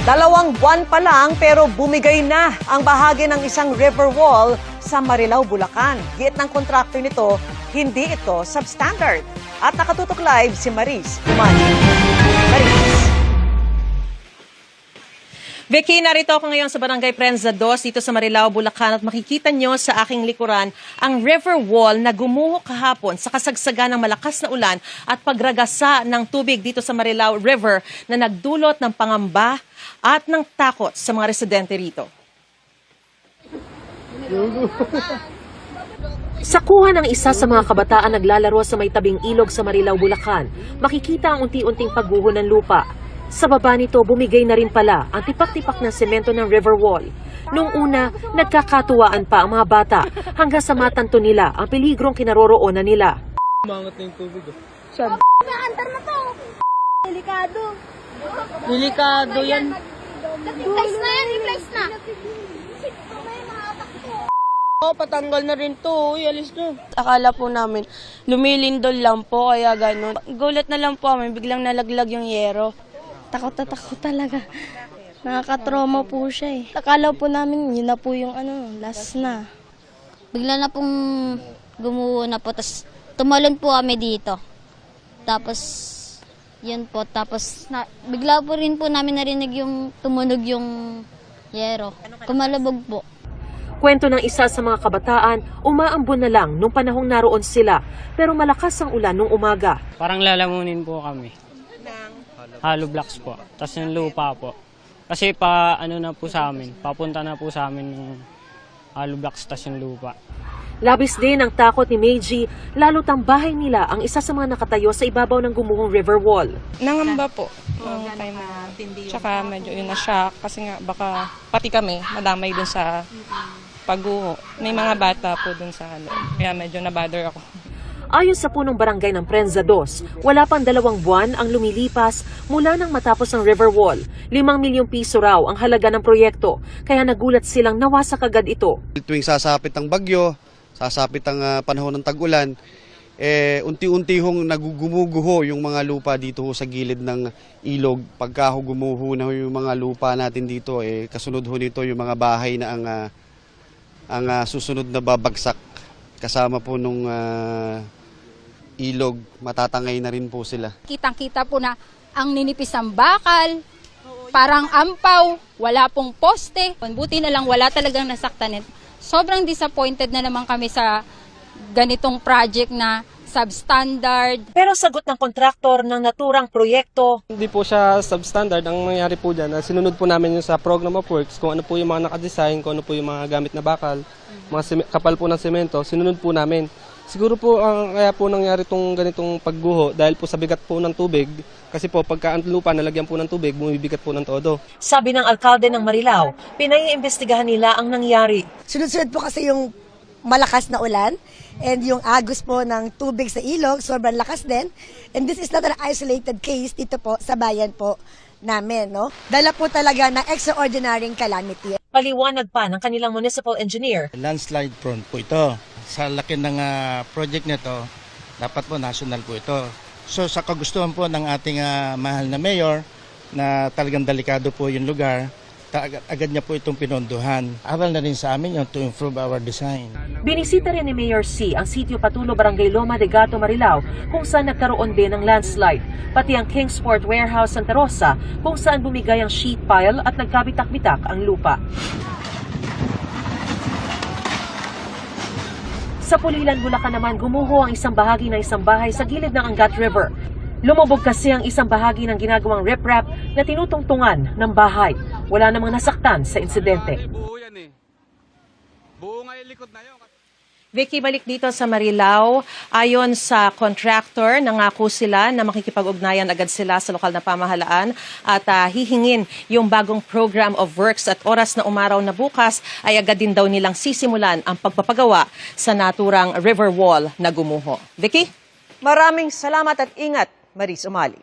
2 buwan pa lang pero bumigay na ang bahagi ng isang river wall sa Marilao, Bulacan. Giit ng kontraktor nito, hindi ito substandard. At nakatutok live si Maris Umali. Maris. Vicky, narito ako ngayon sa Barangay Prensa 2 dito sa Marilao, Bulacan at makikita nyo sa aking likuran ang river wall na gumuho kahapon sa kasagsagan ng malakas na ulan at pagragasa ng tubig dito sa Marilao River na nagdulot ng pangamba at ng takot sa mga residente rito. Sa kuha ng isa sa mga kabataan naglalaro sa may tabing ilog sa Marilao, Bulacan, makikita ang unti-unting pagguho ng lupa. Sa baba nito, bumigay na rin pala ang tipak-tipak ng semento ng river wall. Noong una, nagkakatuwaan pa ang mga bata hanggang sa matanto nila ang peligrong kinaroroonan nila. Umangat na yung tubig. Sabi, antar na to. Delikado. Delikado yan. Replace na yan, replace na. Oh, patanggal na rin to. Uy, alis na. Akala po namin, lumilindol lang po, kaya gano'n. Gulat na lang po kami, biglang nalaglag yung yero. Takot na takot talaga. Nakakatrauma po siya eh. Akala po namin, yun na po yung last na. Bigla na pong gumuho na po, tapos tumalon po kami dito. Tapos, yun po, tapos bigla po rin po namin narinig yung tumunog yung yero. Kumalabog po. Kwento ng isa sa mga kabataan, umaambon na lang nung panahong naroon sila, pero malakas ang ulan nung umaga. Parang lalamunin po kami. Hollow blocks po. Tapos yung lupa po. Kasi na po sa amin, papunta na po sa amin yung hollow blocks tapos yung lupa. Labis din ang takot ni Meiji, lalo't ang bahay nila ang isa sa mga nakatayo sa ibabaw ng gumuhong river wall. Nangamba po. Tsaka medyo yun na-shock kasi nga baka pati kami madamay dun sa pagguho. May mga bata po dun sa kaya medyo na-bother ako. Ayon sa punong barangay ng Prensa 2, wala pang 2 buwan ang lumilipas mula nang matapos ang river wall. 5 milyong piso raw ang halaga ng proyekto, kaya nagulat silang nawasak agad ito. Tuwing sasapit ang bagyo, sasapit ang panahon ng tag-ulan, unti-unti hong nagugumuguho yung mga lupa dito sa gilid ng ilog. Pagka gumuho na yung mga lupa natin dito, kasunod ho nito yung mga bahay na ang susunod na babagsak. Kasama po nung ilog, matatangay na rin po sila. Kitang-kita po na ang ninipis ng bakal, parang ampaw, wala pong poste. Buti na lang wala talagang nasaktan. Sobrang disappointed na naman kami sa ganitong project na substandard. Pero sagot ng kontraktor ng naturang proyekto, Hindi po siya substandard. Ang nangyari po dyan, sinunod po namin yung sa program of works, kung ano po yung mga nakadesign, kung ano po yung mga gamit na bakal, mga kapal po ng semento, sinunod po namin. Siguro po kaya po nangyari itong ganitong pagguho dahil po sa bigat po ng tubig. Kasi po pagka ang lupa nalagyan po ng tubig, bumibigat po ng todo. sabi ng alkalde ng Marilao, pinaiimbestigahan nila ang nangyari. Sunod-sunod po kasi yung malakas na ulan and yung agos po ng tubig sa ilog, sobrang lakas din. And this is not an isolated case dito po sa bayan po namin, no? Dala po talaga ng extraordinary calamity. Paliwanag pa ng kanilang municipal engineer. Landslide prone po ito. Sa laki ng project nito, dapat po national po ito. So sa kagustuhan po ng ating mahal na mayor na talagang delikado po yung lugar, agad niya po itong pinondohan. Awal na rin sa amin yung to improve our design. Binisita rin ni Mayor C ang sitio Patulo, Barangay Loma de Gato, Marilao, kung saan nagkaroon din ng landslide. Pati ang Kingsport Warehouse Santa Rosa, kung saan bumigay ang sheet pile at nagkabitak-bitak ang lupa. Sa Pulilan, Bulacan naman, gumuho ang isang bahagi ng isang bahay sa gilid ng Angat River. Lumubog kasi ang isang bahagi ng ginagawang riprap na tinutungtungan ng bahay. Wala namang nasaktan sa insidente. Buo yan eh. Buo nga yung likod na yun. Vicky, balik dito sa Marilao. Ayon sa contractor, nangako sila na makikipag-ugnayan agad sila sa lokal na pamahalaan at hihingin yung bagong program of works at oras na umaraw na bukas ay agad din daw nilang sisimulan ang pagpapagawa sa naturang river wall na gumuho. Vicky? Maraming salamat at ingat, Maris Umali.